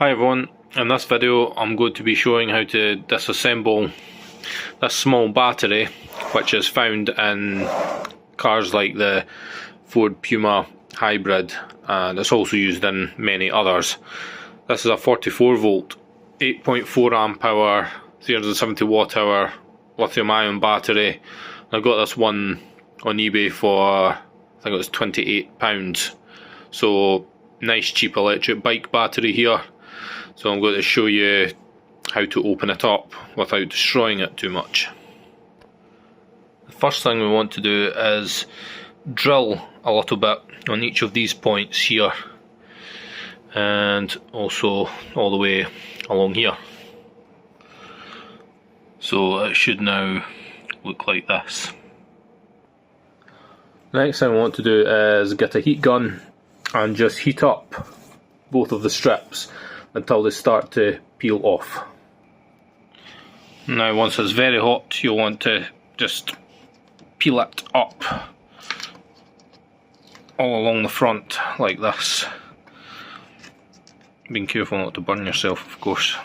Hi everyone, in this video I'm going to be showing how to disassemble this small battery which is found in cars like the Ford Puma hybrid, and it's also used in many others. This is a 44 volt, 8.4 amp hour, 370 watt hour lithium ion battery. I got this one on eBay for, I think it was £28. So nice cheap electric bike battery here. So I'm going to show you how to open it up without destroying it too much. The first thing we want to do is drill a little bit on each of these points here, and also all the way along here. So it should now look like this. The next thing we want to do is get a heat gun and just heat up both of the strips until they start to peel off. Now once it's very hot, you'll want to just peel it up all along the front like this. Being careful not to burn yourself, of course.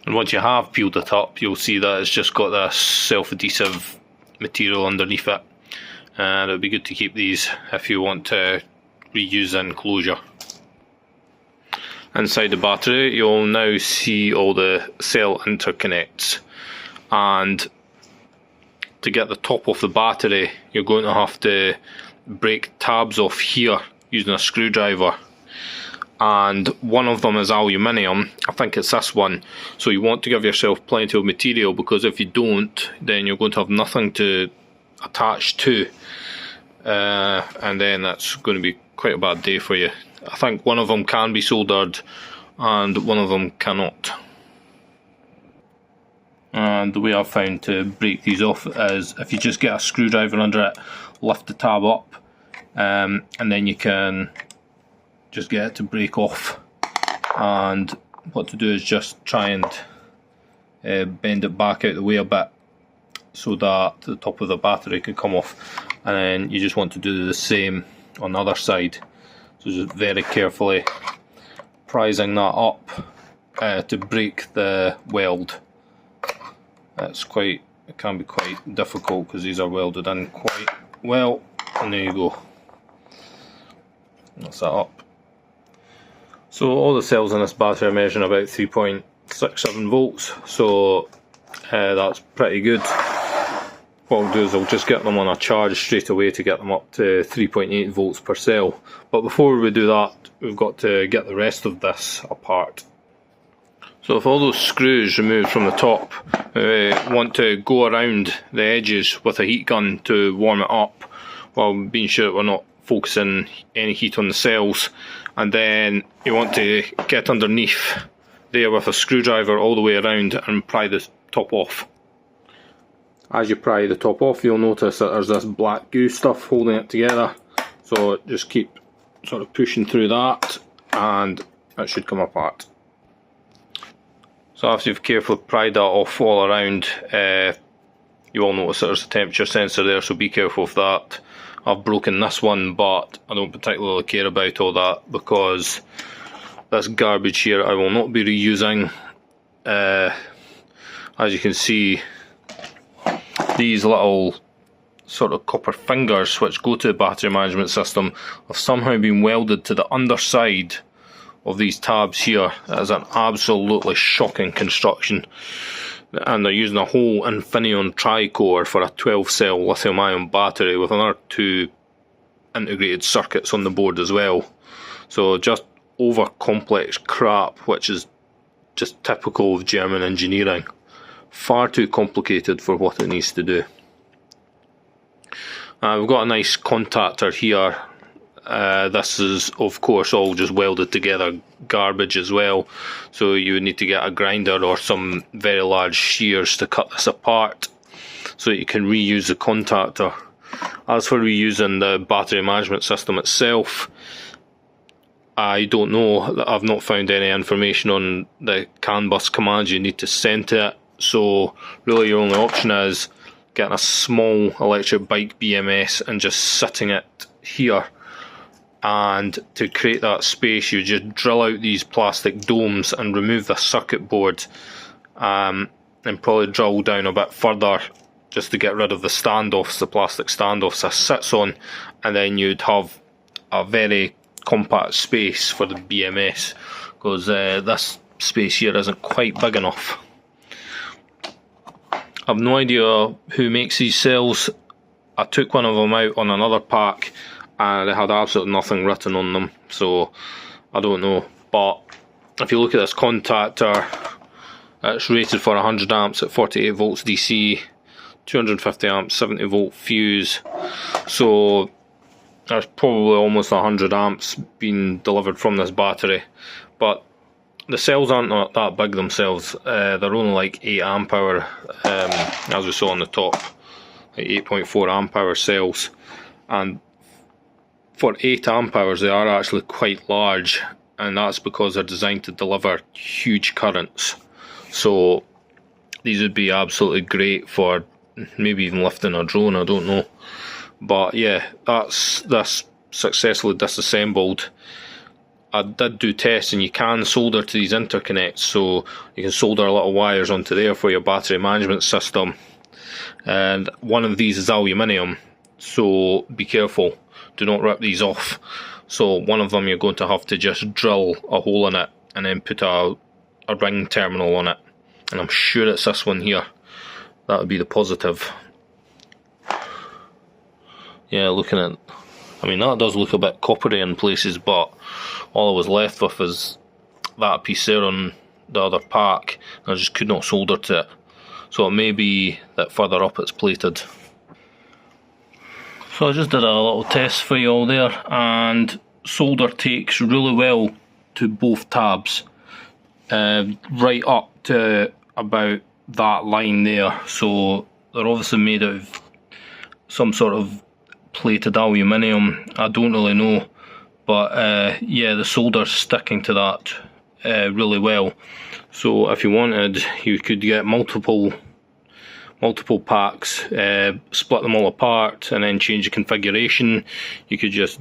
And once you have peeled it up, you'll see that it's just got this self-adhesive material underneath it, and it'll be good to keep these if you want to reuse the enclosure. Inside the battery you'll now see all the cell interconnects, and to get the top off the battery you're going to have to break tabs off here using a screwdriver, and one of them is aluminium. I think it's this one, so you want to give yourself plenty of material, because if you don't then you're going to have nothing to attach to, and then that's going to be quite a bad day for you. I think one of them can be soldered and one of them cannot. And the way I've found to break these off is if you just get a screwdriver under it, lift the tab up, and then you can just get it to break off. And what to do is just try and bend it back out the way a bit so that the top of the battery can come off, and then you just want to do the same on the other side. So just very carefully prising that up to break the weld. It can be quite difficult because these are welded in quite well. And there you go. That's that up. So all the cells in this battery are measuring about 3.67 volts. So that's pretty good. What I'll do is I'll just get them on a charge straight away to get them up to 3.8 volts per cell. But before we do that, we've got to get the rest of this apart. So with all those screws removed from the top, we want to go around the edges with a heat gun to warm it up, while being sure that we're not focusing any heat on the cells. And then you want to get underneath there with a screwdriver all the way around and pry the top off. As you pry the top off, you'll notice that there's this black goo stuff holding it together, so just keep sort of pushing through that and it should come apart. So after you've carefully pried that off all around, you will notice that there's a temperature sensor there, so be careful of that. I've broken this one, but I don't particularly care about all that because this garbage here I will not be reusing. As you can see, these little sort of copper fingers which go to the battery management system have somehow been welded to the underside of these tabs here. That is an absolutely shocking construction, and they're using a whole Infineon tri-core for a 12 cell lithium ion battery with another 2 integrated circuits on the board as well. So just over complex crap, which is just typical of German engineering. Far too complicated for what it needs to do. We've got a nice contactor here. This is of course all just welded together garbage as well, so you would need to get a grinder or some very large shears to cut this apart so that you can reuse the contactor. As for reusing the battery management system itself, I don't know. I've not found any information on the CAN bus commands you need to send to it. So really your only option is getting a small electric bike BMS and just sitting it here and to create that space you just drill out these plastic domes and remove the circuit board, and probably drill down a bit further just to get rid of the standoffs, the plastic standoffs that sits on, and then you'd have a very compact space for the BMS, because this space here isn't quite big enough. I've no idea who makes these cells. I took one of them out on another pack and they had absolutely nothing written on them, so I don't know. But if you look at this contactor, it's rated for 100 amps at 48 volts DC, 250 amps, 70 volt fuse, so there's probably almost 100 amps being delivered from this battery. But the cells aren't that big themselves, they're only like 8 amp hour, as we saw on the top, like 8.4 amp hour cells, and for 8 amp hours they are actually quite large, and that's because they're designed to deliver huge currents. So these would be absolutely great for maybe even lifting a drone, I don't know. But yeah, that's this successfully disassembled. I did do tests, and you can solder to these interconnects, so you can solder little wires onto there for your battery management system. And one of these is aluminium, so be careful, do not rip these off. So one of them you're going to have to just drill a hole in it and then put a ring terminal on it, and I'm sure it's this one here. That would be the positive. Yeah, looking at, I mean, that does look a bit coppery in places, but all I was left with is that piece there on the other pack, and I just could not solder to it. So it may be that further up it's plated. So I just did a little test for you all there, and solder takes really well to both tabs, right up to about that line there. So they're obviously made out of some sort of plated aluminium, I don't really know, but yeah, the solder's sticking to that really well. So if you wanted, you could get multiple packs, split them all apart and then change the configuration. You could just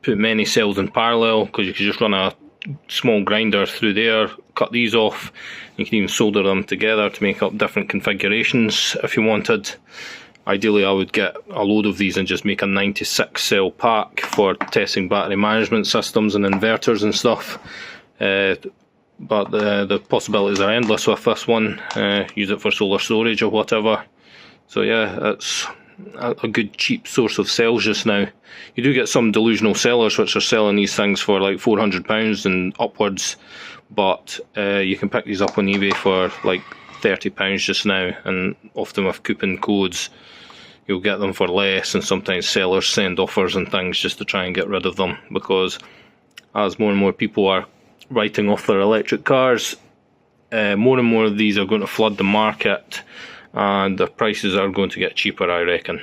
put many cells in parallel, because you could just run a small grinder through there, cut these off. You can even solder them together to make up different configurations if you wanted. Ideally I would get a load of these and just make a 96 cell pack for testing battery management systems and inverters and stuff. But the possibilities are endless with this one. Use it for solar storage or whatever. So yeah, it's a good cheap source of cells just now. You do get some delusional sellers which are selling these things for like £400 and upwards, but you can pick these up on eBay for like £30 just now, and often with coupon codes you'll get them for less, and sometimes sellers send offers and things just to try and get rid of them, because as more and more people are writing off their electric cars, more and more of these are going to flood the market and the prices are going to get cheaper, I reckon.